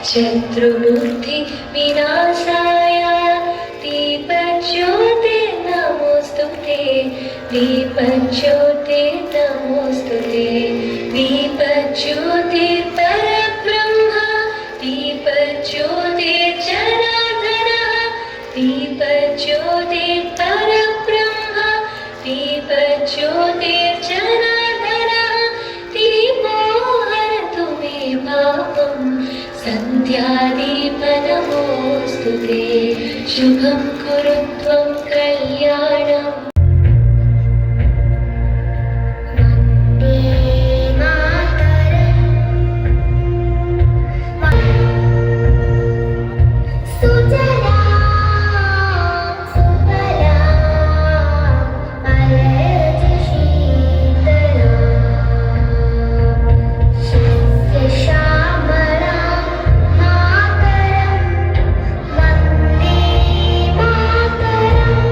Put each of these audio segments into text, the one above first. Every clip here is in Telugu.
शत्रुबुद्धि विनाशाय दीपज्योतिर्नमोस्तुते दीपज्योतिर्नमोस्तुते दीपज्योतिर्परब्रह्म दीपज्योतिर्जनार्दनः दीपज्योतिर्परब्रह्म दीपज्योतिर्जनार्दनः दीपो हरतु मे पापम् सन्ध्यादीपनमोऽस्तु ते शुभं कुरु त्वं कल्याणम् मातरं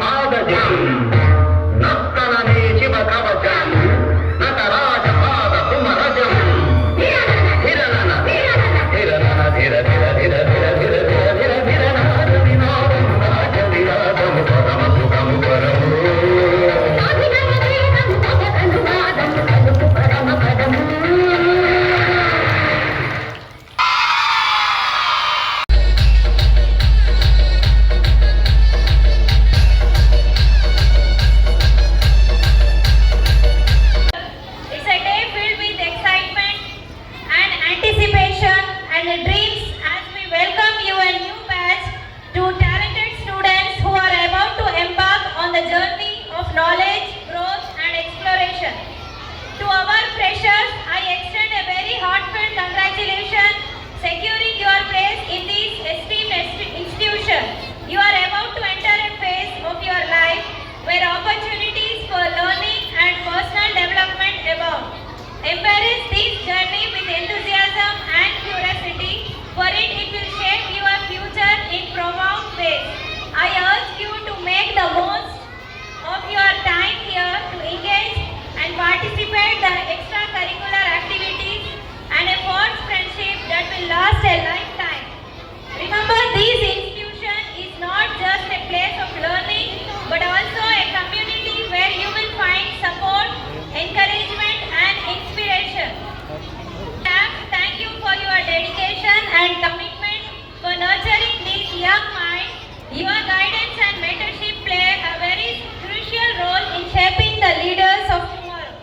పాదజం నర్తనమే శివ కవచం నటరాజ పాద సుమరజం హిరణన హిరణన ధిర ధిర ధిర ధిర ధిర ధిర ధిర ధిర నాద వినోదం రాజ విరాజం పరమ సుఖము పరము It's a day filled with excitement and anticipation and dreams as we welcome you a new batch to talented students who are about to embark on the journey of knowledge, growth and exploration. To our freshers, I extend a very heartfelt congratulations securing your place in this esteemed institution. You are about to enter a phase of your life where opportunities for learning and personal development abound. Embrace this journey with enthusiasm and curiosity, for it will shape your future in profound ways. I urge you to make the most of your time here to engage and participate in the extracurricular activities and a forged friendship that will last a lifetime. Remember, this institution is not just a place of learning but also a community where you will find support, encouragement and inspiration. Staff, thank you for your dedication and commitment for nurturing these young minds. Your guidance and mentorship play a very crucial role in shaping the leaders of tomorrow.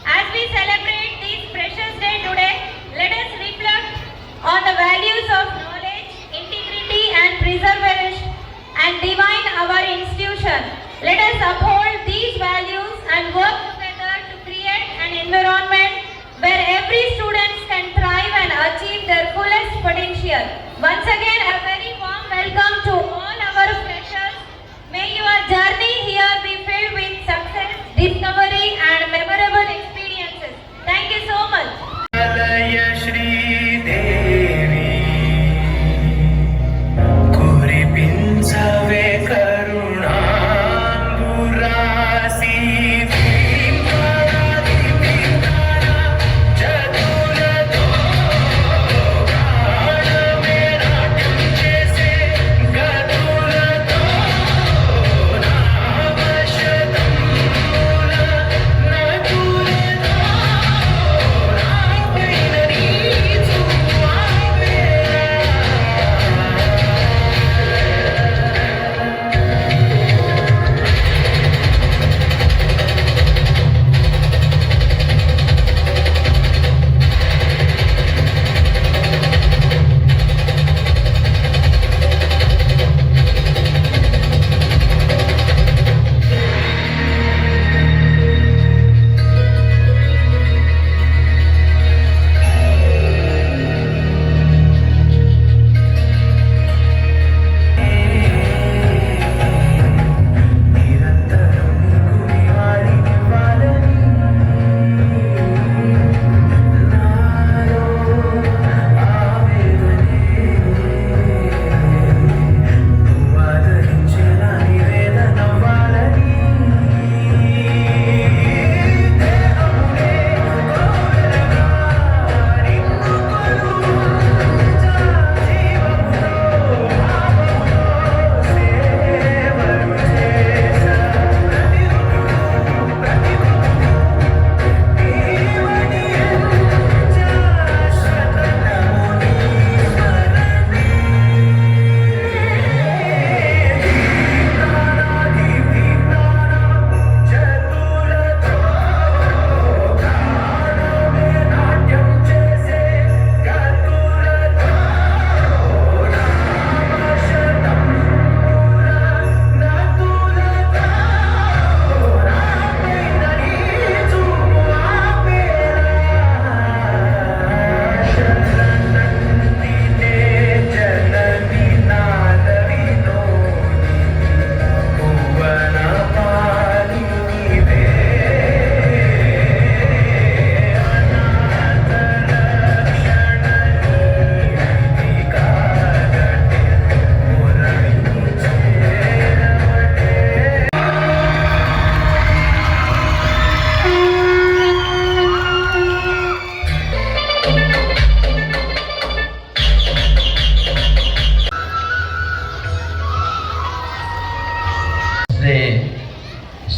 As we celebrate this precious day today, let us reflect on the values of knowledge, integrity and preservation and divine our institution. Let us uphold these values and work together to create an environment where every student can thrive and achieve their fullest potential. Once again, a very warm welcome to all our freshers. May your journey here be filled with success, discovery and memorable experiences. Thank you so much. लय श्रीदेवी कुरिपिंचवे करुणांबुरासी जगुलतो गाणमे नाट्యం చేసే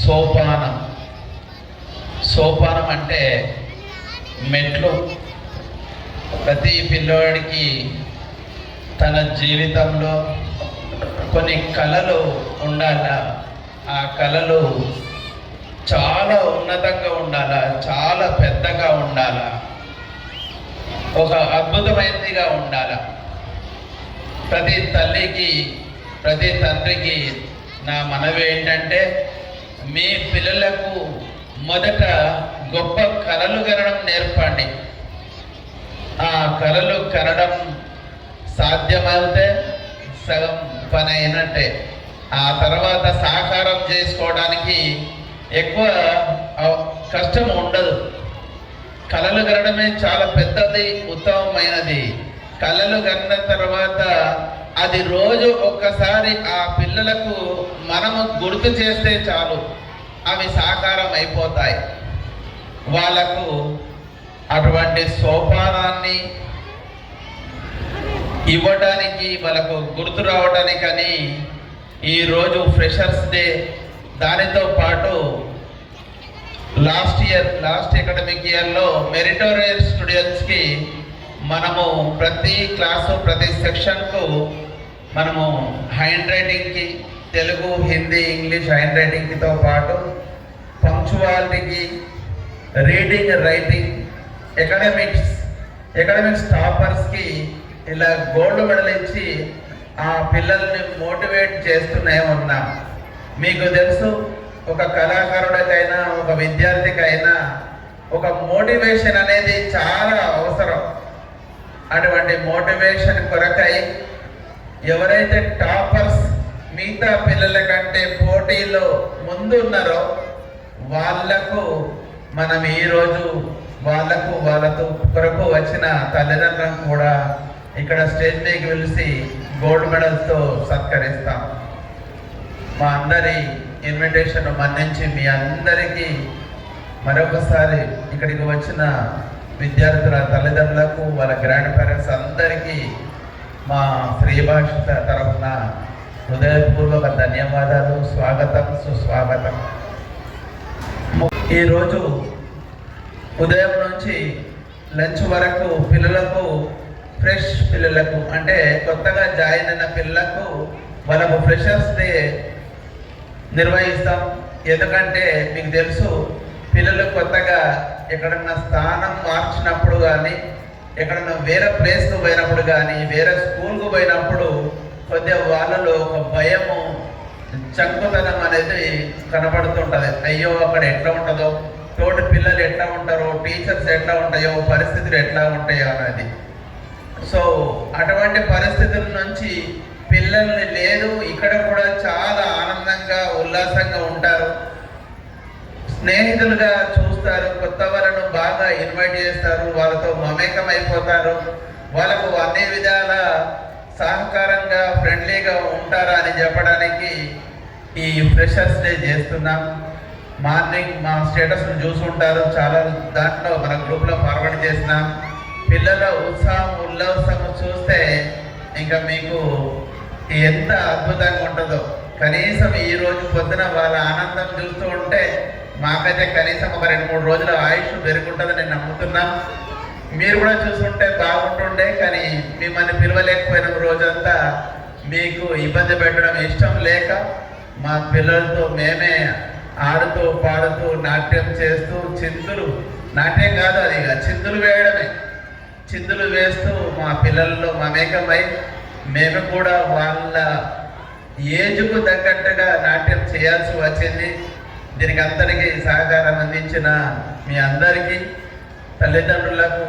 సోపానం. సోపానం అంటే మెట్లు. ప్రతి పిల్లవాడికి తన జీవితంలో కొన్ని కళలు ఉండాలా. ఆ కళలు చాలా ఉన్నతంగా ఉండాలా, చాలా పెద్దగా ఉండాలా, ఒక అద్భుతమైనదిగా ఉండాలా. ప్రతి తల్లికి, ప్రతి తండ్రికి నా మనవి ఏంటంటే, మీ పిల్లలకు మొదట గొప్ప కళలు కనడం నేర్పండి. ఆ కళలు కనడం సాధ్యమైతే సగం పని అయినట్టే. ఆ తర్వాత సాకారం చేసుకోవడానికి ఎక్కువ కష్టం ఉండదు. కళలు కనడమే చాలా పెద్దది, ఉత్తమమైనది. కళలు కన్న తర్వాత అది రోజు ఒక్కసారి ఆ పిల్లలకు మనము గుర్తు చేస్తే చాలు, అవి సాకారం అయిపోతాయి. వాళ్ళకు అటువంటి సోపానాన్ని ఇవ్వడానికి, వాళ్ళకు గుర్తు రావడానికని ఈరోజు ఫ్రెషర్స్ డే, దానితో పాటు లాస్ట్ అకాడమిక్ ఇయర్లో మెరిటోరియస్ స్టూడెంట్స్కి మనము ప్రతి క్లాసు, ప్రతి సెక్షన్కు మనము హ్యాండ్ రైటింగ్కి, తెలుగు, హిందీ, ఇంగ్లీష్ హ్యాండ్ రైటింగ్తో పాటు పంక్చువాలిటీకి, రీడింగ్, రైటింగ్, ఎకడమిక్స్ టాపర్స్కి ఇలా గోల్డ్ మెడల్ ఇచ్చి ఆ పిల్లల్ని మోటివేట్ చేస్తూనే ఉన్నాం. మీకు తెలుసు, ఒక కళాకారుడికైనా, ఒక విద్యార్థికైనా ఒక మోటివేషన్ అనేది చాలా అవసరం. అటువంటి మోటివేషన్ కొరకై ఎవరైతే టాపర్స్ మిగతా పిల్లల కంటే పోటీలో ముందున్నారో వాళ్లకు మనం ఈరోజు వాళ్ళతో కొరకు వచ్చిన తల్లిదండ్రులను కూడా ఇక్కడ స్టేజ్ మీదకి పిలిచి గోల్డ్ మెడల్స్తో సత్కరిస్తాం. మా అందరి ఇన్విటేషన్ మన్నించి మీ అందరికీ మరొకసారి ఇక్కడికి వచ్చిన విద్యార్థుల తల్లిదండ్రులకు, వాళ్ళ గ్రాండ్ పేరెంట్స్ అందరికీ మా శ్రీభాష తరఫున హృదయపూర్వక ధన్యవాదాలు, స్వాగతం, సుస్వాగతం. ఈరోజు ఉదయం నుంచి లంచ్ వరకు పిల్లలకు, ఫ్రెష్ పిల్లలకు అంటే కొత్తగా జాయిన్ అయిన పిల్లలకు వాళ్ళకు ఫ్రెషర్స్ డే నిర్వహిస్తాం. ఎందుకంటే మీకు తెలుసు, పిల్లలు కొత్తగా ఎక్కడన్నా స్థానం మార్చినప్పుడు కానీ, ఎక్కడన్నా వేరే ప్లేస్కు పోయినప్పుడు కానీ, వేరే స్కూల్కు పోయినప్పుడు కొద్దిగా వాళ్ళలో ఒక భయము, చంకుతనం అనేది కనబడుతుంటుంది. అయ్యో అక్కడ ఎట్లా ఉంటుందో, తోటి పిల్లలు ఎట్లా ఉంటారో, టీచర్స్ ఎట్లా ఉంటాయో, పరిస్థితులు ఎట్లా ఉంటాయో అనేది. సో అటువంటి పరిస్థితుల నుంచి పిల్లల్ని లేదు, ఇక్కడ కూడా చాలా ఆనందంగా, ఉల్లాసంగా ఉంటారు, స్నేహితులుగా చూస్తారు, కొత్త వాళ్ళను బాగా ఇన్వైట్ చేస్తారు, వాళ్ళతో మమేకం అయిపోతారు, వాళ్ళకు అన్ని విధాల సహకారంగా, ఫ్రెండ్లీగా ఉంటారా అని చెప్పడానికి ఈ ఫ్రెషర్స్ డే చేస్తున్నాం. మార్నింగ్ మా స్టేటస్ను చూసుంటారు, చాలా దాంట్లో మన గ్రూప్లో ఫార్వర్డ్ చేసినాం. పిల్లల ఉత్సాహం, ఉల్లాసము చూస్తే ఇంకా మీకు ఎంత అద్భుతంగా ఉంటుందో. కనీసం ఈరోజు పొద్దున వాళ్ళ ఆనందం చూస్తూ ఉంటే మాకైతే కనీసం ఒక 2-3 రోజుల ఆయుష్ పెరుగుంటుందని నేను నమ్ముతున్నాం. మీరు కూడా చూసుంటే బాగుంటుండే, కానీ మిమ్మల్ని పిలవలేకపోయిన రోజంతా మీకు ఇబ్బంది పెట్టడం ఇష్టం లేక మా పిల్లలతో మేమే ఆడుతూ, పాడుతూ, నాట్యం చేస్తూ, నాట్యం కాదు అది, చిందులు వేయడమే, చిందులు వేస్తూ మా పిల్లల్లో మమేకమై మేము కూడా వాళ్ళ ఏజ్కు తగ్గట్టుగా నాట్యం చేయాల్సి వచ్చింది. దీనికి అందరికీ సహకారం అందించిన మీ అందరికీ, తల్లిదండ్రులకు,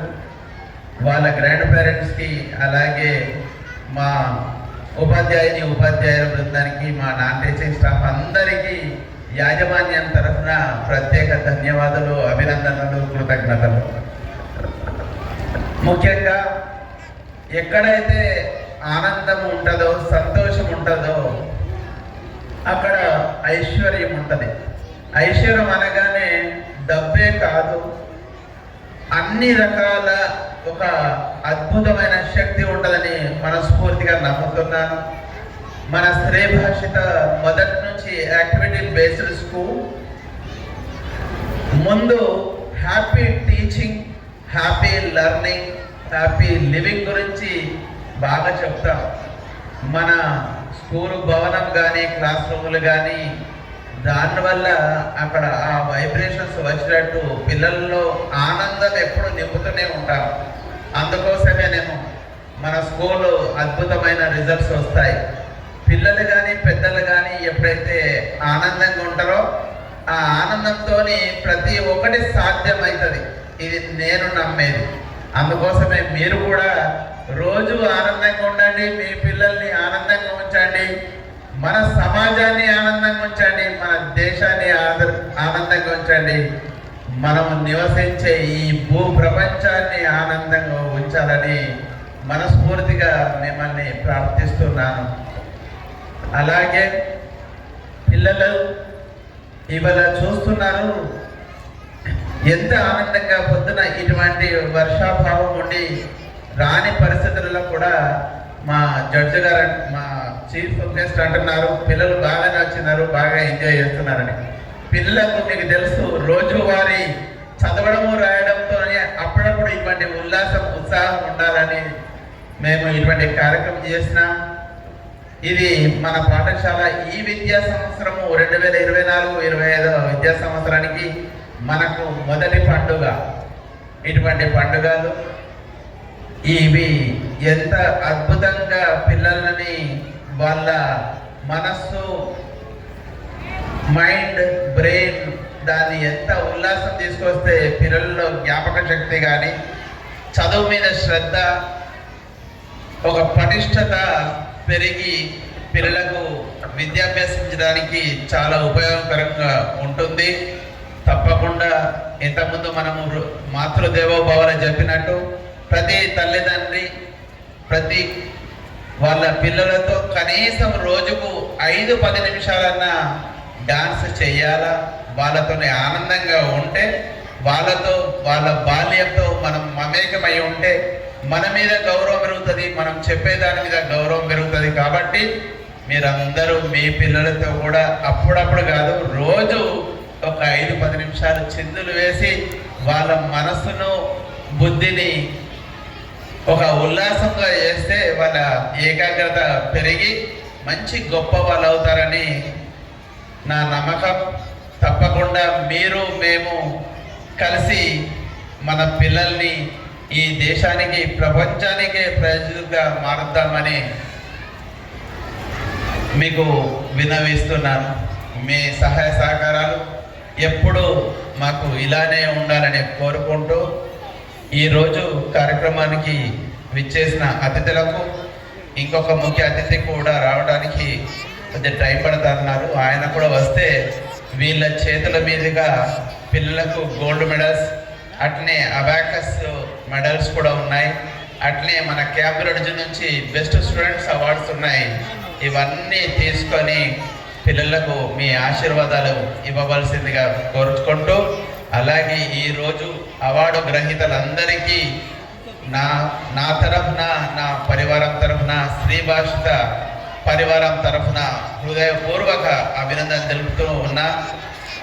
వాళ్ళ గ్రాండ్ పేరెంట్స్కి, అలాగే మా ఉపాధ్యాయుల బృందానికి, మా నాన్ టీచింగ్ స్టాఫ్ అందరికీ యాజమాన్యం తరఫున ప్రత్యేక ధన్యవాదాలు, అభినందనలు, కృతజ్ఞతలు. ముఖ్యంగా ఎక్కడైతే ఆనందం ఉంటుందో, సంతోషం ఉంటుందో అక్కడ ఐశ్వర్యం ఉంటుంది. ఐశ్వర్యం అనగానే డబ్బే కాదు, అన్ని రకాల ఒక అద్భుతమైన శక్తి ఉంటుందని మనస్ఫూర్తిగా నమ్ముతున్నాను. మన స్త్రీ భాషిత మొదటి నుంచి యాక్టివిటీ బేస్డ్ స్కూల్. ముందు happy teaching, happy learning, happy living గురించి బాగా చెప్తాం. మన స్కూల్ భవనం కానీ క్లాస్ రూములు కానీ దానివల్ల అక్కడ ఆ వైబ్రేషన్స్ వచ్చినట్టు పిల్లల్లో ఆనందం ఎప్పుడు నింపుతూనే ఉంటాం. అందుకోసమే నేను మన స్కూలు అద్భుతమైన రిజల్ట్స్ వస్తాయి. పిల్లలు కానీ పెద్దలు కానీ ఎప్పుడైతే ఆనందంగా ఉంటారో ఆ ఆనందంతో ప్రతి ఒక్కటి సాధ్యమవుతుంది. ఇది నేను నమ్మేది. అందుకోసమే మీరు కూడా రోజు ఆనందంగా ఉండండి, మీ పిల్లల్ని ఆనందంగా ఉంచండి, మన సమాజాన్ని ఆనందంగా ఉంచండి, మన దేశాన్ని ఆనందంగా ఉంచండి, మనం నివసించే ఈ భూ ప్రపంచాన్ని ఆనందంగా ఉంచాలని మనస్ఫూర్తిగా మిమ్మల్ని ప్రార్థిస్తున్నాను. అలాగే పిల్లలు ఇవాళ చూస్తున్నారు ఎంత ఆనందంగా పొద్దున ఇటువంటి వర్షాభావం ఉండి రాని పరిస్థితుల్లో కూడా మా జడ్జి గారు మా చీఫ్ గెస్ట్ అంటున్నారు పిల్లలు బాగా నచ్చినారు, బాగా ఎంజాయ్ చేస్తున్నారని. పిల్లలకు మీకు తెలుసు రోజువారీ చదవడము రాయడంతోనే అప్పుడప్పుడు ఇటువంటి ఉల్లాసం ఉత్సాహం ఉండాలని మేము ఇటువంటి కార్యక్రమం చేసినాం. ఇది మన పాఠశాల ఈ విద్యా సంవత్సరము 2024-25 విద్యా సంవత్సరానికి మనకు మొదటి పండుగ. ఇటువంటి పండుగలు ఇవి ఎంత అద్భుతంగా పిల్లలని వాళ్ళ మనస్సు, మైండ్, బ్రెయిన్ దాన్ని ఎంత ఉల్లాసం తీసుకొస్తే పిల్లల్లో జ్ఞాపక శక్తి కానీ చదువు మీద శ్రద్ధ, ఒక పటిష్టత పెరిగి పిల్లలకు విద్యాభ్యాసించడానికి చాలా ఉపయోగకరంగా ఉంటుంది. తప్పకుండా ఇంతకుముందు మనము మాతృదేవోభవన చెప్పినట్టు ప్రతి తల్లిదండ్రి ప్రతి వాళ్ళ పిల్లలతో కనీసం రోజుకు 5-10 నిమిషాలన్నా డాన్స్ చేయాలా. వాళ్ళతోనే ఆనందంగా ఉంటే, వాళ్ళతో వాళ్ళ బాల్యంతో మనం మమేకమై ఉంటే మన మీద గౌరవం పెరుగుతుంది, మనం చెప్పేదాని మీద గౌరవం పెరుగుతుంది. కాబట్టి మీరందరూ మీ పిల్లలతో కూడా అప్పుడప్పుడు కాదు రోజు ఒక 5-10 నిమిషాలు చిందులు వేసి వాళ్ళ మనస్సును బుద్ధిని ఒక ఉల్లాసంగా చేస్తే వాళ్ళ ఏకాగ్రత పెరిగి మంచి గొప్ప వాళ్ళు అవుతారని నా నమ్మకం. తప్పకుండా మీరు మేము కలిసి మన పిల్లల్ని ఈ దేశానికి ప్రపంచానికే ప్రజలుగా మారుద్దామని మీకు విన్నవిస్తున్నాను. మీ సహాయ సహకారాలు ఎప్పుడూ మాకు ఇలానే ఉండాలని కోరుకుంటూ ఈరోజు కార్యక్రమానికి విచ్చేసిన అతిథులకు ఇంకొక ముఖ్య అతిథి కూడా రావడానికి కొద్దిగా టైం పడుతున్నారు. ఆయన కూడా వస్తే వీళ్ళ చేతుల మీదుగా పిల్లలకు గోల్డ్ మెడల్స్, అట్నే అబాకస్ మెడల్స్ కూడా ఉన్నాయి. అట్లే మన క్యాంబ్రిడ్జ్ నుంచి బెస్ట్ స్టూడెంట్స్ అవార్డ్స్ ఉన్నాయి. ఇవన్నీ తీసుకొని పిల్లలకు మీ ఆశీర్వాదాలు ఇవ్వవలసిందిగా కోరుకుంటూ, అలాగే ఈరోజు అవార్డు గ్రహీతలందరికీ నా తరఫున, నా పరివారం తరఫున, శ్రీ భాషిత పరివారం తరఫున హృదయపూర్వక అభినందన తెలుపుతూ ఉన్నా.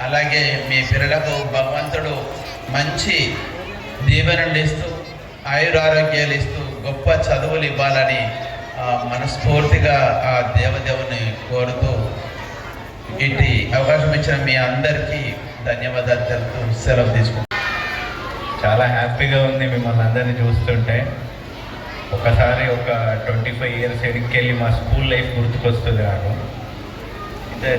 అలాగే మీ పిల్లలకు భగవంతుడు మంచి దీవెనలు ఇస్తూ ఆయురారోగ్యాలు ఇస్తూ గొప్ప చదువులు ఇవ్వాలని మనస్ఫూర్తిగా ఆ దేవదేవుని కోరుతూ ఇటు అవకాశం ఇచ్చిన మీ అందరికీ ధన్యవాదాలు తెలుపుతూ సెలవు తీసుకుంటాను. చాలా హ్యాపీగా ఉంది మిమ్మల్ని అందరినీ చూస్తుంటే. ఒకసారి ఒక 25 ఇయర్స్ ఎడికెళ్ళి మా స్కూల్ లైఫ్ గుర్తుకొస్తుంది నాకు.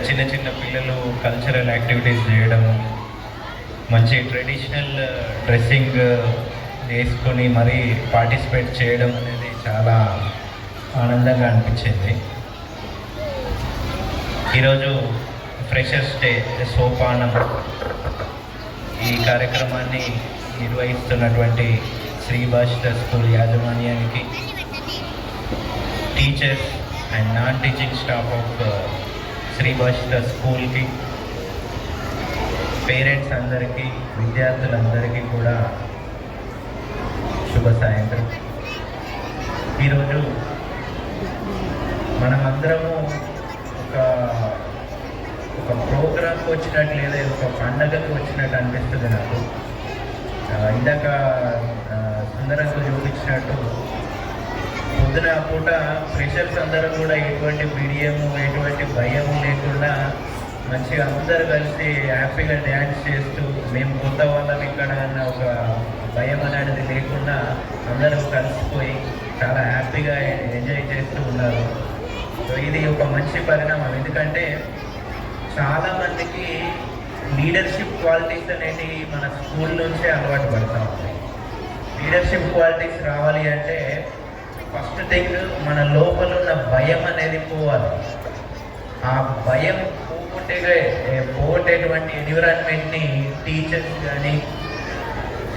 చిన్న చిన్న పిల్లలు కల్చరల్ యాక్టివిటీస్ చేయడము, మంచి ట్రెడిషనల్ డ్రెస్సింగ్ వేసుకొని మరీ పార్టిసిపేట్ చేయడం అనేది చాలా ఆనందంగా అనిపించింది. ఈరోజు ఫ్రెషర్స్ డే సోపానం ఈ కార్యక్రమాన్ని నిర్వహిస్తున్నటువంటి శ్రీ భాషిత స్కూల్ యాజమాన్యానికి, teachers and non teaching staff of Shri Bhashita స్కూల్కి, పేరెంట్స్ అందరికీ, విద్యార్థులందరికీ కూడా శుభ సాయంత్రం. ఈరోజు మనమందరము ఒక ఒక ప్రోగ్రామ్కి వచ్చినట్టు లేదా ఒక పండగకి వచ్చినట్టు అనిపిస్తుంది నాకు. ఇందాక సుందరంగా చూపించినట్టు పొద్దున పూట ఫ్రెషర్స్ అందరూ కూడా ఎటువంటి బిడియము ఎటువంటి భయము లేకుండా మంచిగా అందరూ కలిసి హ్యాపీగా డ్యాన్స్ చేస్తూ మేము కొత్త వాళ్ళం ఇక్కడ అన్న ఒక భయం అనేది లేకుండా అందరూ కలిసిపోయి చాలా హ్యాపీగా ఎంజాయ్ చేస్తూ ఉన్నారు. సో ఇది ఒక మంచి పరిణామం. ఎందుకంటే చాలామందికి లీడర్షిప్ క్వాలిటీస్ అనేవి మన స్కూల్ నుంచే అలవాటు పడతా ఉంటాయి. లీడర్షిప్ క్వాలిటీస్ రావాలి అంటే ఫస్ట్ థింగ్ మన లోపల ఉన్న భయం అనేది పోవాలి. ఆ భయం పోగొట్టేటువంటి ఎన్విరాన్మెంట్ని టీచర్స్ కానీ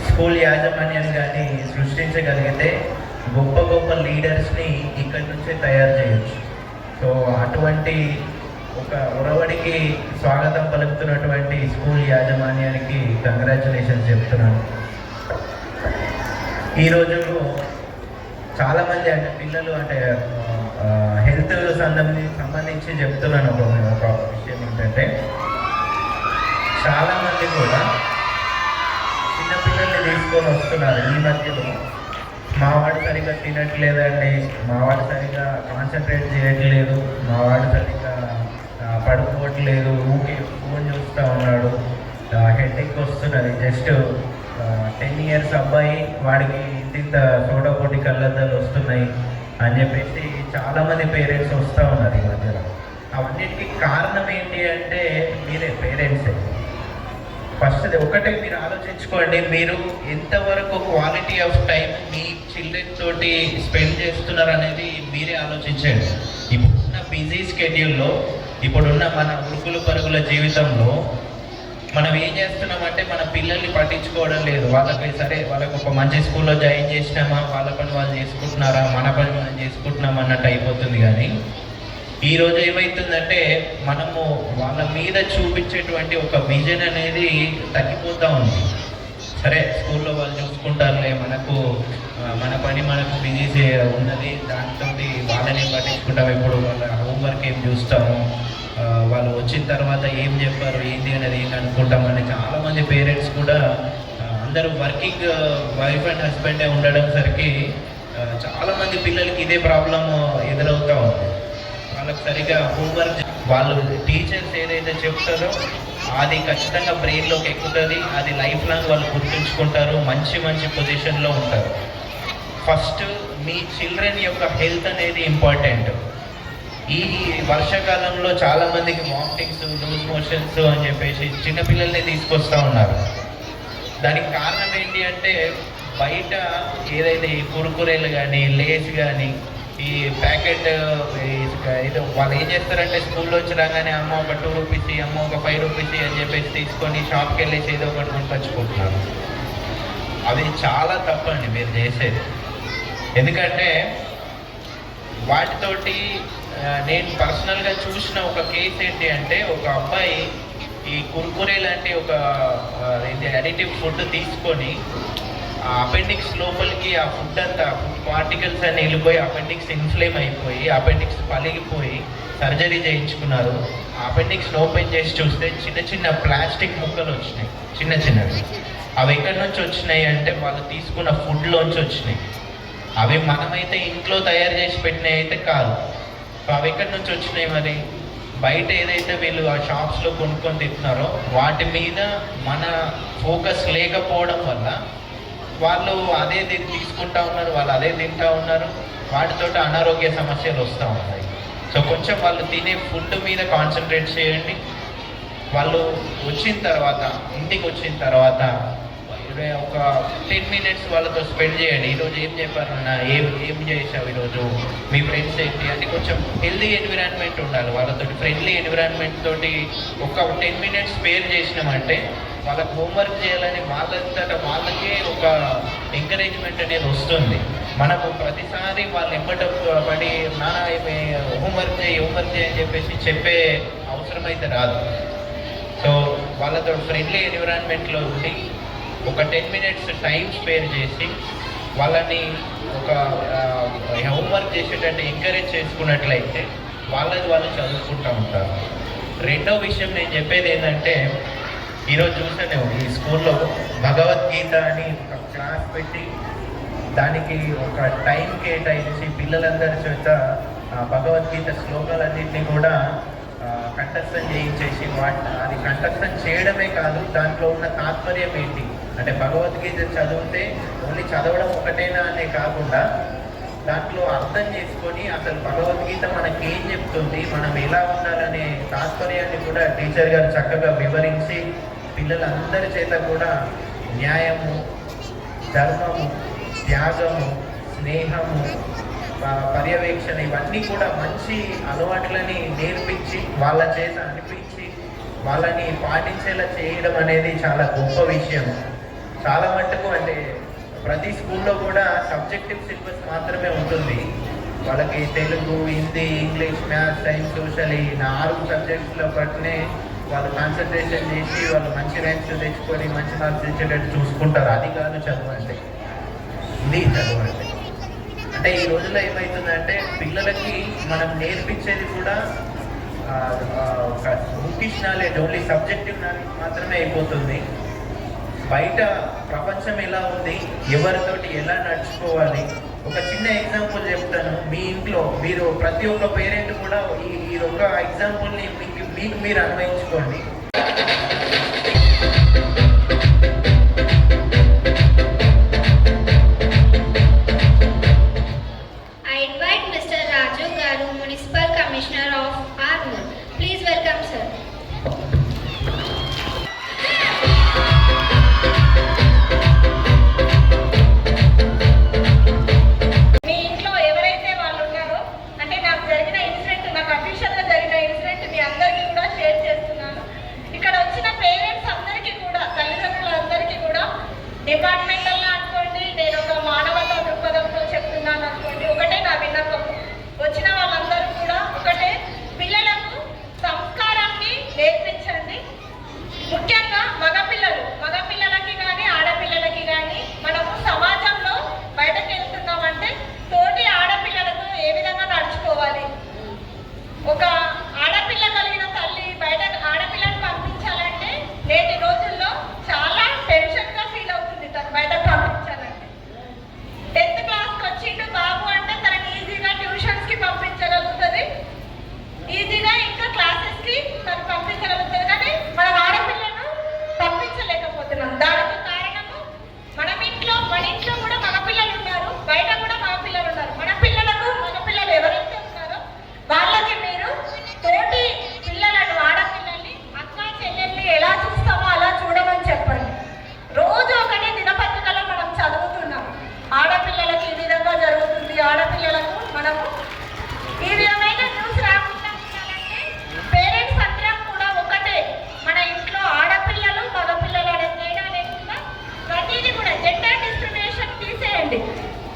స్కూల్ యాజమాన్యం కానీ సృష్టించగలిగితే గొప్ప గొప్ప లీడర్స్ని ఇక్కడి నుంచే తయారు చేయొచ్చు. సో అటువంటి ఒక ఉరవడికి స్వాగతం పలుకుతున్నటువంటి స్కూల్ యాజమాన్యానికి కంగ్రాచులేషన్స్ చెప్తున్నాను. ఈ రోజుల్లో చాలామంది అంటే పిల్లలు అంటే హెల్త్ సంబంధించి చెప్తున్నాను. ఒక విషయం ఏంటంటే చాలామంది కూడా చిన్నపిల్లల్ని తీసుకొని వస్తున్నారు. ఈ మధ్యలో మావాడు సరిగ్గా తినట్లేదండి, మావాడు సరిగ్గా కాన్సన్ట్రేట్ చేయట్లేదు, మావాడు సరిగ్గా పడుకోవట్లేదు, ఊకే ఫోన్ చూస్తూ ఉన్నాడు, హెడేక్ వస్తున్నది, జస్ట్ 10 years అబ్బాయి వాడికి ఇంత సోడా పొడి కళ్ళద్దాలు వస్తున్నాయి అని చెప్పేసి చాలామంది పేరెంట్స్ వస్తూ ఉన్నారు ఈ మధ్యలో. అవన్నిటికీ కారణం ఏంటి అంటే మీరే పేరెంట్సే. ఫస్ట్ ఒకటే మీరు ఆలోచించుకోండి, మీరు ఎంతవరకు quality of time me children తోటి స్పెండ్ చేస్తున్నారు అనేది మీరే ఆలోచించండి. ఇప్పుడున్న బిజీ స్కెడ్యూల్లో, ఇప్పుడున్న మన ఉరుకులు పరుగుల జీవితంలో మనం ఏం చేస్తున్నామంటే మన పిల్లల్ని పట్టించుకోవడం లేదు. వాళ్ళకి సరే వాళ్ళకి ఒక మంచి స్కూల్లో జాయిన్ చేసినామా, వాళ్ళ పని వాళ్ళు చేసుకుంటున్నారా, మన పని మనం చేసుకుంటున్నామా అన్నట్టు అయిపోతుంది. కానీ ఈరోజు ఏమవుతుందంటే మనము వాళ్ళ మీద చూపించేటువంటి ఒక విజన్ అనేది తగ్గిపోతూ ఉంది. సరే స్కూల్లో వాళ్ళు చూసుకుంటారులే, మన పని మనకు బిజీ ఉన్నది, దాంతో వాళ్ళని పట్టించుకుంటాము. ఇప్పుడు వాళ్ళ హోంవర్క్ ఏం చూస్తాము, వాళ్ళు వచ్చిన తర్వాత ఏం చెప్పారు ఏంటి అనేది ఏంటి అనుకుంటామని చాలామంది పేరెంట్స్ కూడా అందరూ వర్కింగ్ వైఫ్ అండ్ హస్బెండే ఉండడం సరికి చాలామంది పిల్లలకి ఇదే ప్రాబ్లం ఎదురవుతూ ఉంది. వాళ్ళకి సరిగా హోంవర్క్ వాళ్ళు టీచర్స్ ఏదైతే చెప్తారో అది ఖచ్చితంగా బ్రెయిన్లోకి ఎక్కుతుంది, అది లైఫ్ లాంగ్ వాళ్ళు గుర్తుంచుకుంటారు, మంచి మంచి పొజిషన్లో ఉంటారు. ఫస్ట్ మీ చిల్డ్రన్ యొక్క హెల్త్ అనేది ఇంపార్టెంట్. ఈ వర్షాకాలంలో చాలామందికి వామిటింగ్స్, లూజ్ మోషన్స్ అని చెప్పేసి చిన్నపిల్లల్ని తీసుకొస్తూ ఉన్నారు. దానికి కారణం ఏంటి అంటే బయట ఏదైతే ఈ కురుకురేలు కానీ లేస్ కానీ ఈ ప్యాకెట్ ఇది వాళ్ళు ఏం చేస్తారంటే స్కూల్లో వచ్చి రాగానే అమ్మ ఒక 2 రూపీస్, అమ్మ ఒక 5 రూపీస్ అని చెప్పేసి తీసుకొని షాప్కి వెళ్ళేసి ఏదో ఒకటి కొనుకొచ్చుకుంటున్నారు. అది చాలా తప్పండి మీరు చేసేది. ఎందుకంటే వాటితోటి నేను పర్సనల్గా చూసిన ఒక కేసు ఏంటి అంటే ఒక అబ్బాయి ఈ కుర్కురే లాంటి ఒక అడిటివ్ ఫుడ్ తీసుకొని ఆ అపెండిక్స్ లోపలికి ఆ ఫుడ్ అంతా ఫుడ్ పార్టికల్స్ అని వెళ్ళిపోయి అపెండిక్స్ ఇన్ఫ్లేమ్ అయిపోయి అపెండిక్స్ పలిగిపోయి సర్జరీ చేయించుకున్నారు. ఆ అపెండిక్స్ ఓపెన్ చేసి చూస్తే చిన్న చిన్న ప్లాస్టిక్ ముక్కలు వచ్చినాయి, చిన్న చిన్నవి. అవి ఎక్కడి నుంచి వచ్చినాయి అంటే వాళ్ళు తీసుకున్న ఫుడ్లోంచి వచ్చినాయి. అవి మనమైతే ఇంట్లో తయారు చేసి పెట్టినవి అయితే కాదు. అవి ఎక్కడి నుంచి వచ్చినాయి మరి? బయట ఏదైతే వీళ్ళు ఆ షాప్స్లో కొనుక్కొని తింటున్నారో వాటి మీద మన ఫోకస్ లేకపోవడం వల్ల వాళ్ళు అదే తీసుకుంటా ఉన్నారు, వాళ్ళు అదే తింటూ ఉన్నారు, వాటితో అనారోగ్య సమస్యలు వస్తూ ఉన్నాయి. సో కొంచెం వాళ్ళు తినే ఫుడ్ మీద కాన్సన్ట్రేట్ చేయండి. వాళ్ళు వచ్చిన తర్వాత ఇంటికి వచ్చిన తర్వాత ఒక 10 minutes వాళ్ళతో స్పెండ్ చేయండి. ఈరోజు ఏం చెప్పారు అన్న, ఏం చేసావు ఈరోజు, మీ ఫ్రెండ్స్ ఏంటి అంటే కొంచెం హెల్దీ ఎన్విరాన్మెంట్ ఉండాలి. వాళ్ళతో ఫ్రెండ్లీ ఎన్విరాన్మెంట్ తోటి ఒక 10 minutes స్పేర్ చేసినామంటే వాళ్ళకి హోంవర్క్ చేయాలని వాళ్ళంతటా వాళ్ళకే ఒక ఎంకరేజ్మెంట్ అనేది వస్తుంది. మనకు ప్రతిసారి వాళ్ళు ఎంబట పడి నానా హోంవర్క్ చేయి అని చెప్పేసి చెప్పే అవసరం అయితే రాదు. సో వాళ్ళతో ఫ్రెండ్లీ ఎన్విరాన్మెంట్లో ఉండి ఒక 10 minutes టైం స్పేర్ చేసి వాళ్ళని ఒక హోంవర్క్ చేసేటట్టు ఎంకరేజ్ చేసుకున్నట్లయితే వాళ్ళది వాళ్ళు చదువుకుంటూ ఉంటారు. రెండో విషయం నేను చెప్పేది ఏంటంటే, ఈరోజు చూసాను ఈ స్కూల్లో భగవద్గీత అని ఒక క్లాస్ పెట్టి దానికి ఒక టైం కేటాయించి పిల్లలందరి చేత భగవద్గీత శ్లోకాలన్నింటినీ కూడా కంఠస్థం చేయించేసి అది కంఠస్థం చేయడమే కాదు, దాంట్లో ఉన్న తాత్పర్యం ఏంటి అంటే భగవద్గీత చదివితే ఓన్లీ చదవడం ఒకటేనా అనే కాకుండా దాంట్లో అర్థం చేసుకొని అసలు భగవద్గీత మనకేం చెప్తుంది, మనం ఎలా ఉండాలనే తాత్పర్యాన్ని కూడా టీచర్ గారు చక్కగా వివరించి పిల్లలందరి చేత కూడా న్యాయము, ధర్మము, త్యాగము, స్నేహము, పర్యవేక్షణ ఇవన్నీ కూడా మంచి అలవాట్లని నేర్పించి వాళ్ళ చేత అనిపించి వాళ్ళని పాటించేలా చేయడం అనేది చాలా గొప్ప విషయం. చాలా మట్టుకు అంటే ప్రతి స్కూల్లో కూడా సబ్జెక్టివ్ సిలబస్ మాత్రమే ఉంటుంది. వాళ్ళకి Telugu, Hindi, English, maths, science, social ఈ 4 సబ్జెక్ట్స్లో పట్టినే వాళ్ళు కాన్సన్ట్రేషన్ చేసి వాళ్ళు మంచి ర్యాంక్స్ తెచ్చుకొని మంచి మార్క్స్ తెచ్చేటట్టు చూసుకుంటారు. అది కాదు చదువు అంటే, ఇది చదువు అంటే ఈ రోజుల్లో ఏమవుతుందంటే పిల్లలకి మనం నేర్పించేది కూడా ఒక bookish knowledge, only subjective knowledge మాత్రమే అయిపోతుంది. బయట ప్రపంచం ఎలా ఉంది, ఎవరితోటి ఎలా నడుచుకోవాలి, ఒక చిన్న ఎగ్జాంపుల్ చెప్తాను. మీ ఇంట్లో మీరు ప్రతి ఒక్క పేరెంట్ కూడా ఈ ఒక ఎగ్జాంపుల్ని మీకు మీరు అన్వయించుకోండి. I invite Mr. Raju Garu, Municipal Commissioner of Armor. Please welcome, sir. మీ ఇంట్లో ఎవరైతే వాళ్ళు ఉన్నారో, అంటే నాకు జరిగిన ఇన్సిడెంట్, నాకు అఫీషియల్గా జరిగిన ఇన్సిడెంట్ మీ అందరికీ కూడా షేర్ చేస్తున్నాను. ఇక్కడ వచ్చిన పేరెంట్స్ అందరికీ కూడా, తల్లిదండ్రులందరికీ కూడా డిపార్ట్మెంటల్లో అనుకోండి, నేను ఒక మానవతా దృక్పథంతో చెప్తున్నాను అనుకోండి, ఒకటే నా విన్నపం. వచ్చిన వాళ్ళందరూ కూడా ఒకటే, పిల్లలకు సంస్కారాన్ని నేర్పించండి. ముఖ్యంగా మగపిల్లలకి కానీ ఆడపిల్లలకి కానీ మనము సమాజంలో బయటకు వెళ్తున్నామంటే తోటి ఆడపిల్లలతో ఏ విధంగా నడుచుకోవాలి. ఒక ఆడపిల్ల కలిగిన తల్లి బయట ఆడపిల్లని పంపించాలంటే నేటి రోజుల్లో చాలా టెన్షన్గా ఫీల్ అవుతుంది తను బయటకు పంపించాలంటే. 10th క్లాస్కి వచ్చిండు బాబు అంటే తనని ఈజీగా ట్యూషన్స్కి పంపించగలుగుతుంది, ఈజీగా ఇంకా క్లాసెస్కి తను పంపించగలుగుతుంది. కానీ మనం ఆడపిల్లను పంపించలేకపోతున్నాం. దానికి కారణము మన ఇంట్లో కూడా మగపిల్లలు ఉన్నారు, బయట కూడా మగపిల్లలు ఉన్నారు. మన పిల్లలకు మగపిల్లలు ఎవరైతే ఉన్నారో వాళ్ళకి మీరు తోటి పిల్లలను, ఆడపిల్లల్ని, అక్క చెల్లెల్ని ఎలా చూస్తామో అలా చూడమని చెప్పండి. రోజు ఒకటి దినపత్రికలో మనం చదువుతున్నాం, ఆడపిల్లలకి ఈ విధంగా జరుగుతుంది, ఆడపిల్లలకు మనము ఈ విధమైన న్యూస్ రాకుండా ఉండాలంటే పేరెంట్స్ అందరం కూడా ఒకటే. మన ఇంట్లో ఆడపిల్లలు మగపిల్లలు అనే తేడా లేకుండా ప్రతిదీ కూడా జెండర్ డిస్క్రిమినేషన్ తీసేయండి.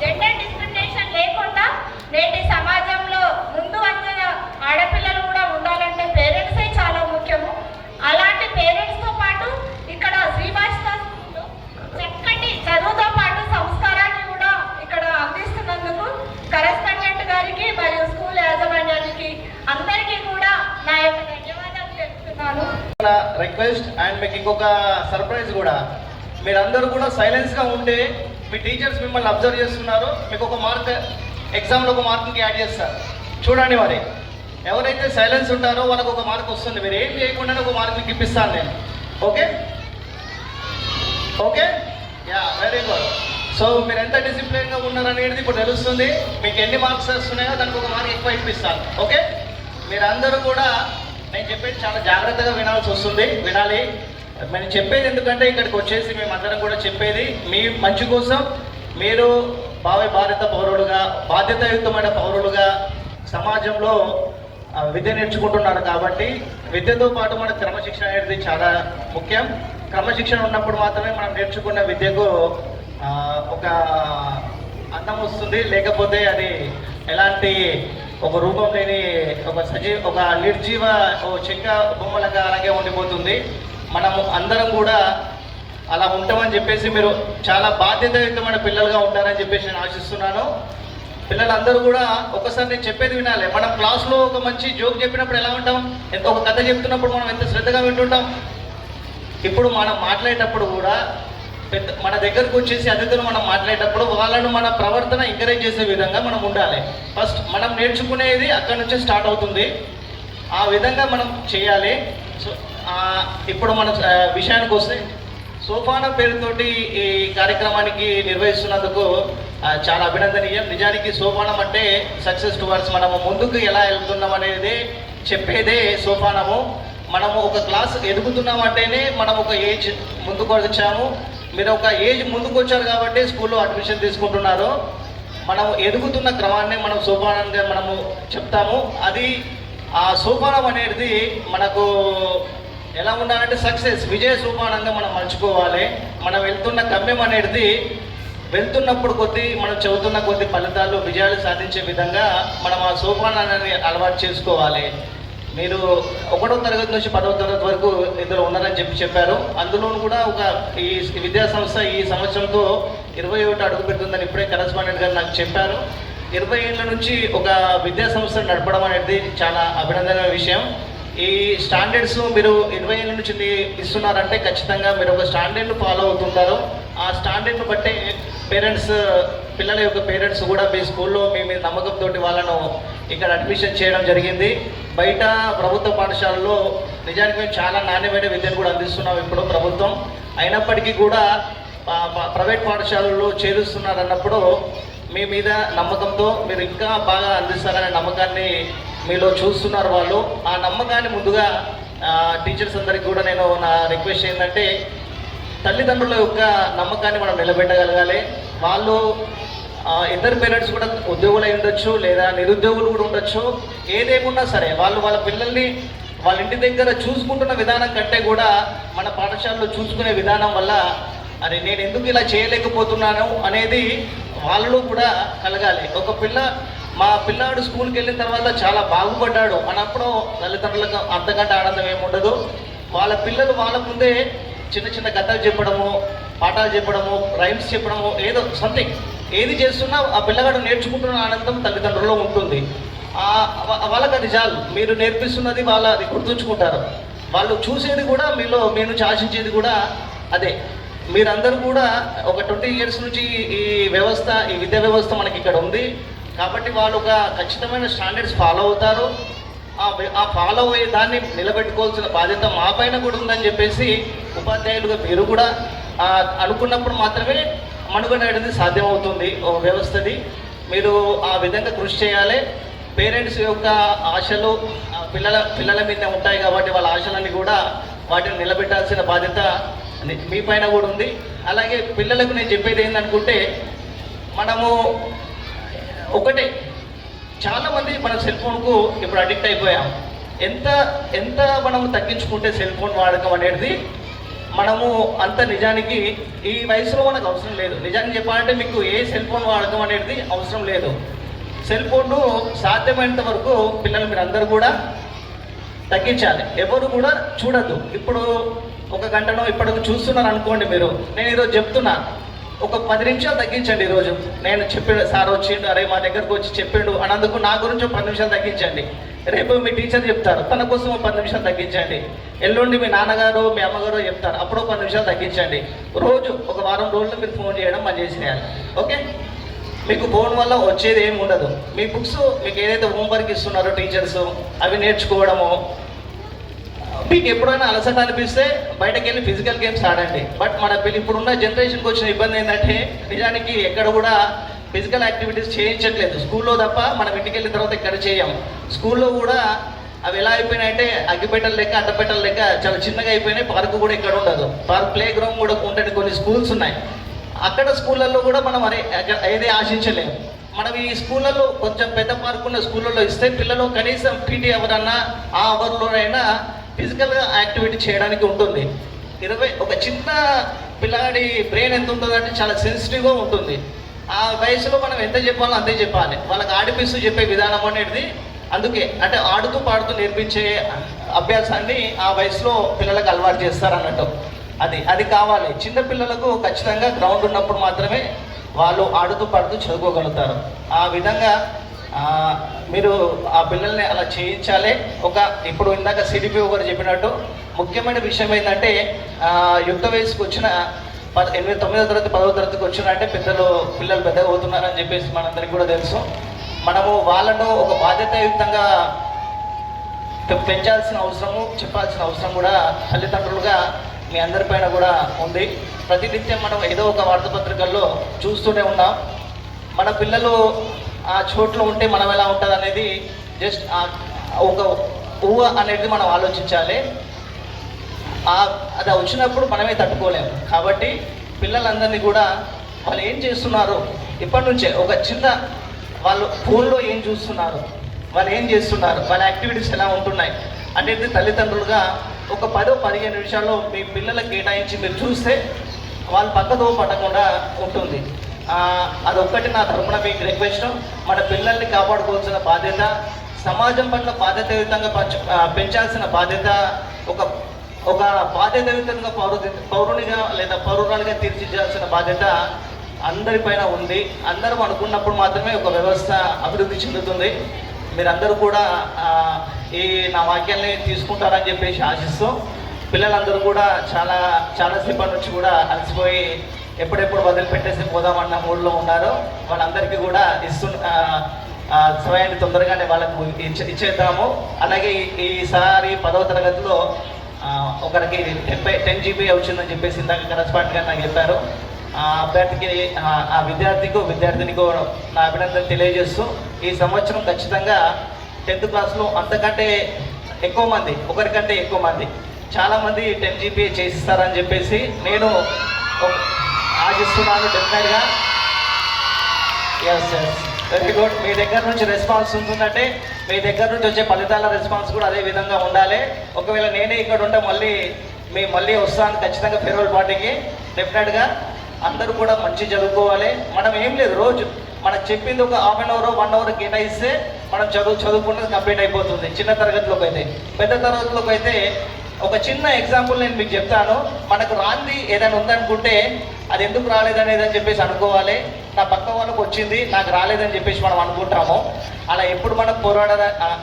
జెండర్ డిస్క్రిమినేషన్ లేకుండా నేటి సమాజంలో ముందు వందన ఆడపిల్లలు కూడా ఉండాలంటే పేరెంట్సే చాలా ముఖ్యము. అలాంటి పేరెంట్స్తో పాటు ఇక్కడ శ్రీవాస్త స్కూల్లో చక్కటి చదువుతో పాటు సంస్కారాన్ని కూడా ఇక్కడ అందిస్తున్నందుకు కరెస్పాండెంట్ గారికి మరియు స్కూల్ యాజమాన్యానికి అందరికీ కూడా నా యొక్క ధన్యవాదాలు తెలుపుతున్నాను. రిక్వెస్ట్ అండ్ మీకు ఇంకొక సర్ప్రైజ్ కూడా, మీరందరూ కూడా సైలెన్స్గా ఉంటే మీ టీచర్స్ మిమ్మల్ని అబ్జర్వ్ చేస్తున్నారు, మీకు ఒక మార్క్ ఎగ్జామ్లో ఒక మార్క్కి యాడ్ చేస్తారు. చూడండి మరి ఎవరైతే సైలెన్స్ ఉంటారో వాళ్ళకు ఒక మార్క్ వస్తుంది. మీరు ఏం చేయకుండానే ఒక మార్క్ మీకు ఇప్పిస్తాను నేను. Okay okay yeah, very good. So మీరు ఎంత డిసిప్లిన్గా ఉన్నారనేది ఇప్పుడు తెలుస్తుంది. మీకు ఎన్ని మార్క్స్ వస్తున్నాయో దానికి ఒక మార్క్ ఎక్కువ ఇప్పిస్తాను. ఓకే, మీరందరూ కూడా నేను చెప్పేది చాలా జాగ్రత్తగా వినాలి. నేను చెప్పేది ఎందుకంటే ఇక్కడికి వచ్చేసి మేమందరం కూడా చెప్పేది మీ మంచి కోసం. మీరు భారత పౌరులుగా, బాధ్యతాయుతమైన పౌరులుగా సమాజంలో విద్య నేర్చుకుంటున్నారు కాబట్టి విద్యతో పాటు మన క్రమశిక్షణ అనేది చాలా ముఖ్యం. క్రమశిక్షణ ఉన్నప్పుడు మాత్రమే మనం నేర్చుకున్న విద్యకు ఒక అందం వస్తుంది, లేకపోతే అది ఎలాంటి ఒక రూపం లేని ఒక నిర్జీవ చెక్క బొమ్మలుగా అలాగే ఉండిపోతుంది. మనము అందరం కూడా అలా ఉంటామని చెప్పేసి మీరు చాలా బాధ్యతాయుతమైన పిల్లలుగా ఉంటారని చెప్పేసి నేను ఆశిస్తున్నాను. పిల్లలందరూ కూడా ఒకసారి నేను చెప్పేది వినాలి. మనం క్లాస్లో ఒక మంచి జోక్ చెప్పినప్పుడు ఎలా ఉంటాం, ఒక కథ చెప్తున్నప్పుడు మనం ఎంత శ్రద్ధగా వింటుంటాం. ఇప్పుడు మనం మాట్లాడేటప్పుడు కూడా మన దగ్గరకు వచ్చేసి అతిథులు మనం మాట్లాడేటప్పుడు వాళ్ళను మన ప్రవర్తన ఎంకరేజ్ చేసే విధంగా మనం ఉండాలి. ఫస్ట్ మనం నేర్చుకునేది అక్కడి నుంచే స్టార్ట్ అవుతుంది. ఆ విధంగా మనం చేయాలి. సో ఇప్పుడు మన విషయానికి వస్తే సోపానం పేరుతోటి ఈ కార్యక్రమానికి నిర్వహిస్తున్నందుకు చాలా అభినందనీయం. నిజానికి సోపానం అంటే సక్సెస్ టువర్డ్స్, మనము ముందుకు ఎలా వెళ్తున్నాం అనేది చెప్పేదే సోపానము. మనము ఒక క్లాస్ ఎదుగుతున్నాం అంటేనే మనం ఒక ఏజ్ ముందుకు వచ్చాము. మీరు ఒక ఏజ్ ముందుకు వచ్చారు కాబట్టి స్కూల్లో అడ్మిషన్ తీసుకుంటున్నారు. మనం ఎదుగుతున్న క్రమాన్ని మనం సోపానంగా మనము చెప్తాము. అది ఆ సోపానం అనేది మనకు ఎలా ఉండాలంటే సక్సెస్, విజయ సోపానంగా మనం మలుచుకోవాలి. మనం వెళ్తున్న గమ్యం అనేది వెళ్తున్నప్పుడు కొద్దీ మనం చదువుతున్న కొద్ది ఫలితాలు విజయాలు సాధించే విధంగా మనం ఆ సోపానాన్ని అలవాటు చేసుకోవాలి. మీరు 1వ తరగతి నుంచి 10వ తరగతి వరకు ఇందులో ఉన్నారని చెప్పారు. అందులోనూ కూడా ఒక ఈ విద్యా సంస్థ ఈ సంవత్సరంతో 21 అడుగు పెడుతుందని ఇప్పుడే కరెస్పాండెంట్ గారు నాకు చెప్పారు. 20 ఏళ్ళ నుంచి ఒక విద్యా సంస్థను నడపడం అనేది చాలా అభినందనీయ విషయం. ఈ స్టాండర్డ్స్ మీరు 20 ఏళ్ళ నుంచి ఇస్తున్నారంటే ఖచ్చితంగా మీరు ఒక స్టాండర్డ్ను ఫాలో అవుతుంటారు. ఆ స్టాండర్డ్ను బట్టి పేరెంట్స్, పిల్లల యొక్క పేరెంట్స్ కూడా మీ స్కూల్లో మీ మీద నమ్మకంతో వాళ్ళను ఇక్కడ అడ్మిషన్ చేయడం జరిగింది. బయట ప్రభుత్వ పాఠశాలలో నిజానికి మేము చాలా నాణ్యమైన విద్యను కూడా అందిస్తున్నాం ఇప్పుడు ప్రభుత్వం. అయినప్పటికీ కూడా ప్రైవేట్ పాఠశాలల్లో చేరుస్తున్నారన్నప్పుడు మీ మీద నమ్మకంతో మీరు ఇంకా బాగా అందిస్తారనే నమ్మకాన్ని మీలో చూస్తున్నారు వాళ్ళు. ఆ నమ్మకాన్ని ముందుగా టీచర్స్ అందరికీ కూడా నేను నా రిక్వెస్ట్ ఏంటంటే తల్లిదండ్రుల యొక్క నమ్మకాన్ని మనం నిలబెట్టగలగాలి. వాళ్ళు ఇద్దరు పేరెంట్స్ కూడా ఉద్యోగులు అయి ఉండొచ్చు, లేదా నిరుద్యోగులు కూడా ఉండొచ్చు. ఏదేమున్నా సరే వాళ్ళు వాళ్ళ పిల్లల్ని వాళ్ళ ఇంటి దగ్గర చూసుకుంటున్న విధానం కంటే కూడా మన పాఠశాలలో చూసుకునే విధానం వల్ల అరే నేను ఎందుకు ఇలా చేయలేకపోతున్నాను అనేది వాళ్ళలో కూడా కలగాలి. ఒక మా పిల్లాడు స్కూల్కి వెళ్ళిన తర్వాత చాలా బాగుపడ్డాడు అన్నప్పుడు తల్లిదండ్రులకు అంతకంటే ఆనందం ఏముండదు. వాళ్ళ పిల్లలు వాళ్ళ ముందే చిన్న చిన్న కథలు చెప్పడము, పాఠాలు చెప్పడము, రైమ్స్ చెప్పడము, ఏదో సంథింగ్ ఏది చేస్తున్నా ఆ పిల్లగాడు నేర్చుకుంటున్న ఆనందం తల్లిదండ్రుల్లో ఉంటుంది. వాళ్ళకి అది చాలు. మీరు నేర్పిస్తున్నది వాళ్ళు అది గుర్తుంచుకుంటారు. వాళ్ళు చూసేది కూడా మీలో మీ నుంచి ఆశించేది కూడా అదే. మీరందరూ కూడా ఒక 20 ఇయర్స్ నుంచి ఈ విద్యా వ్యవస్థ మనకి ఇక్కడ ఉంది కాబట్టి వాళ్ళు ఒక ఖచ్చితమైన స్టాండర్డ్స్ ఫాలో అవుతారు. ఆ ఫాలో అయ్యే దాన్ని నిలబెట్టుకోవాల్సిన బాధ్యత మా పైన కూడా ఉందని చెప్పేసి ఉపాధ్యాయులుగా మీరు కూడా అనుకున్నప్పుడు మాత్రమే మనుగడ అనేది సాధ్యమవుతుంది వ్యవస్థది. మీరు ఆ విధంగా కృషి చేయాలి. పేరెంట్స్ యొక్క ఆశలు పిల్లల మీద ఉంటాయి కాబట్టి వాళ్ళ ఆశలన్నీ కూడా వాటిని నిలబెట్టాల్సిన బాధ్యత మీ పైన కూడా ఉంది. అలాగే పిల్లలకు నేను చెప్పేది ఏంటనుకుంటే మనము ఒకటే, చాలామంది మన సెల్ ఫోన్కు ఇప్పుడు అడిక్ట్ అయిపోయాం. ఎంత మనము తగ్గించుకుంటే సెల్ ఫోన్ వాడకం అనేది మనము అంత నిజానికి ఈ వయసులో మనకు అవసరం లేదు. నిజానికి చెప్పాలంటే మీకు ఏ సెల్ ఫోన్ వాడకం అనేది అవసరం లేదు. సెల్ ఫోన్ను సాధ్యమైనంత వరకు పిల్లలు మీరు అందరూ కూడా తగ్గించాలి. ఎవరు కూడా చూడద్దు. ఇప్పుడు 1 గంటనో ఇప్పటికి చూస్తున్నారు అనుకోండి మీరు, నేను ఈరోజు చెప్తున్నా ఒక 10 నిమిషాలు తగ్గించండి. ఈరోజు నేను చెప్పాడు సార్ వచ్చిండు, అరే మా దగ్గరకు వచ్చి చెప్పిండు అన్నందుకు నా గురించి 10 నిమిషాలు తగ్గించండి. రేపు మీ టీచర్ చెప్తారు తన కోసం 10 నిమిషాలు తగ్గించండి. ఎల్లుండి మీ నాన్నగారు మీ అమ్మగారు చెప్తారు అప్పుడు 10 నిమిషాలు తగ్గించండి. రోజు ఒక వారం రోజులు మీరు ఫోన్ చేయడం బంద్ చేసేయాలి. ఓకే, మీకు ఫోన్ వల్ల వచ్చేది ఏమి ఉండదు. మీ బుక్స్ మీకు ఏదైతే హోంవర్క్ ఇస్తున్నారో టీచర్స్ అవి నేర్చుకోవడము. మీకు ఎప్పుడైనా అలసట అనిపిస్తే బయటకు వెళ్ళి ఫిజికల్ గేమ్స్ ఆడండి. బట్ మన ఇప్పుడున్న జనరేషన్కి వచ్చిన ఇబ్బంది ఏంటంటే నిజానికి ఎక్కడ కూడా ఫిజికల్ యాక్టివిటీస్ చేయించట్లేదు. స్కూల్లో తప్ప మనం ఇంటికి వెళ్ళిన తర్వాత ఎక్కడ చేయం. స్కూల్లో కూడా అవి ఎలా అయిపోయినాయంటే అగ్గిపెట్టలు లెక్క అడ్డపెట్టలు లెక్క చాలా చిన్నగా అయిపోయినాయి. పార్కు కూడా ఇక్కడ ఉండదు. ప్లే గ్రౌండ్ కూడా ఉంటే కొన్ని స్కూల్స్ ఉన్నాయి. అక్కడ స్కూళ్ళల్లో కూడా మనం ఏదే ఆశించలేము. మనం ఈ స్కూళ్ళల్లో కొంచెం పెద్ద పార్కు ఉన్న స్కూళ్ళల్లో ఇస్తే పిల్లలు కనీసం పీటీ అవరన్నా ఆ అవర్లోనైనా ఫిజికల్గా యాక్టివిటీ చేయడానికి ఉంటుంది. ఒక చిన్న పిల్లాడి బ్రెయిన్ ఎంత ఉంటుందంటే చాలా సెన్సిటివ్గా ఉంటుంది. ఆ వయసులో మనం ఎంత చెప్పాలో అంతే చెప్పాలి. వాళ్ళకి ఆడిపిస్తూ చెప్పే విధానం అనేది అందుకే అంటే ఆడుతూ పాడుతూ నేర్పించే అభ్యాసాన్ని ఆ వయసులో పిల్లలకు అలవాటు చేస్తారు అన్నట్టు. అది కావాలి. చిన్నపిల్లలకు ఖచ్చితంగా గ్రౌండ్ ఉన్నప్పుడు మాత్రమే వాళ్ళు ఆడుతూ పాడుతూ చదువుకోగలుగుతారు. ఆ విధంగా మీరు ఆ పిల్లల్ని అలా చేయించాలి. ఇప్పుడు ఇందాక సిడిపి గారు చెప్పినట్టు ముఖ్యమైన విషయం ఏంటంటే యుక్త వయసుకు వచ్చిన 8, 9వ తరగతి 10వ తరగతికి వచ్చినంటే పిల్లలు పెద్దగా అవుతున్నారని చెప్పేసి మనందరికీ కూడా తెలుసు. మనము వాళ్ళను ఒక బాధ్యతాయుక్తంగా పెంచాల్సిన అవసరము, చెప్పాల్సిన అవసరం కూడా తల్లిదండ్రులుగా మీ అందరిపైన కూడా ఉంది. ప్రతినిత్యం మనం ఏదో ఒక వార్తాపత్రికల్లో చూస్తూనే ఉన్నాం. మన పిల్లలు ఆ చోట్లో ఉంటే మనం ఎలా ఉంటుంది అనేది జస్ట్ ఒక ఊహ అనేది మనం ఆలోచించాలి. అది వచ్చినప్పుడు మనమే తట్టుకోలేము. కాబట్టి పిల్లలందరినీ కూడా వాళ్ళు ఏం చేస్తున్నారు ఇప్పటి నుంచే ఒక చిన్న వాళ్ళు ఫోన్లో ఏం చూస్తున్నారు, వాళ్ళు ఏం చేస్తున్నారు, వాళ్ళ యాక్టివిటీస్ ఎలా ఉంటున్నాయి అనేది తల్లిదండ్రులుగా ఒక 10-15 నిమిషాల్లో మీ పిల్లలకు కేటాయించి మీరు చూస్తే వాళ్ళు పక్కదో పడకుండా ఉంటుంది. అదొక్కటి నా తరపున మీకు రిక్వెస్ట్. మన పిల్లల్ని కాపాడుకోవాల్సిన బాధ్యత, సమాజం పట్ల బాధ్యతాయుతంగా పెంచాల్సిన బాధ్యత, ఒక బాధ్యతాయుతంగా పౌరునిగా లేదా పౌరురాలుగా తీర్చిదిద్దాల్సిన బాధ్యత అందరిపైన ఉంది. అందరూ అనుకున్నప్పుడు మాత్రమే ఒక వ్యవస్థ అభివృద్ధి చెందుతుంది. మీరందరూ కూడా ఈ నా వాక్యాన్ని తీసుకుంటారని చెప్పేసి ఆశిస్తూ, పిల్లలందరూ కూడా చాలాసేపటి నుంచి కూడా అలసిపోయి ఎప్పుడెప్పుడు వదిలిపెట్టేసి పోదామన్న మూడ్లో ఉన్నారు. వాళ్ళందరికీ కూడా సమయాన్ని తొందరగానే వాళ్ళకు ఇచ్చేద్దాము. అలాగే ఈసారి 10వ తరగతిలో ఒకరికి 10 GB వచ్చిందని చెప్పేసి ఇందాక కరెస్పాండెంట్ గారు నాకు చెప్పారు. ఆ అభ్యర్థికి ఆ విద్యార్థినికో నా అభినందన తెలియజేస్తూ, ఈ సంవత్సరం ఖచ్చితంగా 10th క్లాస్లో అంతకంటే ఎక్కువ మంది, ఒకరికంటే ఎక్కువ మంది, చాలామంది 10 GB చేసిస్తారని చెప్పేసి నేను ఆశిస్తున్నాను. డెఫినెట్గా ఎస్ వెరీ గుడ్. మీ దగ్గర నుంచి రెస్పాన్స్ ఉంటుందంటే మీ దగ్గర నుంచి వచ్చే ఫలితాల రెస్పాన్స్ కూడా అదే విధంగా ఉండాలి. ఒకవేళ నేనే ఇక్కడ ఉంటే మళ్ళీ వస్తాను ఖచ్చితంగా ఫేర్వెల్ పార్టీకి. డెఫినెట్గా అందరూ కూడా మంచి చదువుకోవాలి. మనం ఏం లేదు, రోజు మనకు చెప్పింది ఒక హాఫ్ అన్ అవర్ 1 అవర్ కేటాయిస్తే మనం చదువుకుంటే కంప్లీట్ అయిపోతుంది. చిన్న తరగతిలోకి అయితే. పెద్ద తరగతిలోకి అయితే ఒక చిన్న ఎగ్జాంపుల్ నేను మీకు చెప్తాను. మనకు రాంది ఏదైనా ఉందనుకుంటే అది ఎందుకు రాలేదనేది అని చెప్పేసి అనుకోవాలి. నా పక్క వాళ్ళకు వచ్చింది నాకు రాలేదని చెప్పేసి మనం అనుకుంటాము. అలా ఎప్పుడు మనం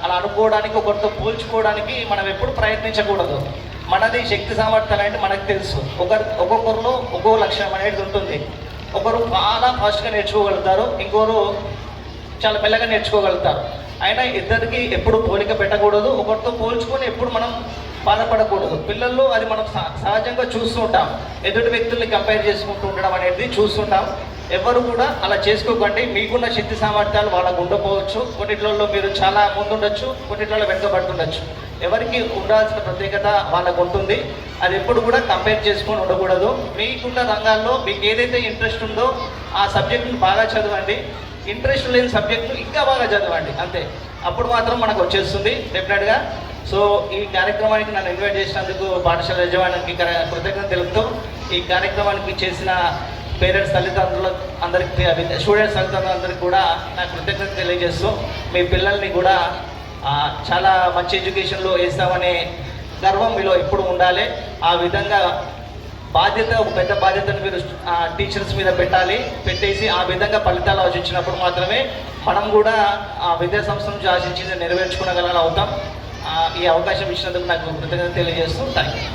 అలా అనుకోవడానికి, ఒకరితో పోల్చుకోవడానికి మనం ఎప్పుడు ప్రయత్నించకూడదు. మనది శక్తి సామర్థ్యాలు అంటే మనకు తెలుసు. ఒక్కొక్కరిలో ఒక్కో లక్ష్యం అనేది ఉంటుంది. ఒకరు చాలా ఫాస్ట్గా నేర్చుకోగలుగుతారు, ఇంకొకరు చాలా మెల్లగా నేర్చుకోగలుగుతారు. అయినా ఇద్దరికి ఎప్పుడు పోలిక పెట్టకూడదు. ఒకరితో పోల్చుకొని ఎప్పుడు మనం బాధపడకూడదు. పిల్లల్లో అది మనం సహజంగా చూస్తూ ఉంటాం. ఎదుటి వ్యక్తుల్ని కంపేర్ చేసుకుంటూ ఉండడం అనేది చూస్తుంటాం. ఎవరు కూడా అలా చేసుకోకండి. మీకున్న శక్తి సామర్థ్యాలు వాళ్ళకు ఉండకపోవచ్చు. కొన్నిట్లలో మీరు చాలా ముందుండొచ్చు, కొన్నిట్లలో వెనుకబడుతుండొచ్చు. ఎవరికి ఉండాల్సిన ప్రత్యేకత వాళ్ళకు ఉంటుంది. అది ఎప్పుడు కూడా కంపేర్ చేసుకొని ఉండకూడదు. మీకున్న రంగాల్లో మీకు ఏదైతే ఇంట్రెస్ట్ ఉందో ఆ సబ్జెక్టును బాగా చదవండి. ఇంట్రెస్ట్ లేని సబ్జెక్టును ఇంకా బాగా చదవండి, అంతే. అప్పుడు మాత్రం మనకు వచ్చేస్తుంది డెఫినెట్గా. సో ఈ కార్యక్రమానికి నన్ను ఇన్వైట్ చేసినందుకు పాఠశాల యజమానికి కృతజ్ఞత తెలుపుతూ, ఈ కార్యక్రమానికి చేసిన పేరెంట్స్ తల్లిదండ్రుల అందరికీ, స్టూడెంట్స్ తల్లిదండ్రులందరికీ కూడా నా కృతజ్ఞత తెలియజేస్తూ, మీ పిల్లల్ని కూడా చాలా మంచి ఎడ్యుకేషన్లో వేస్తామనే గర్వం మీలో ఎప్పుడు ఉండాలి. ఆ విధంగా ఒక పెద్ద బాధ్యతను మీరు టీచర్స్ మీద పెట్టేసి ఆ విధంగా ఫలితాలు ఆశించినప్పుడు మాత్రమే మనం కూడా ఆ విద్యా సంస్థ నుంచి ఆశించింది నెరవేర్చుకోగలం అవుతాం. ఈ అవకాశం ఇచ్చినందుకు నాకు కృతజ్ఞత తెలియజేస్తూ థ్యాంక్ యూ.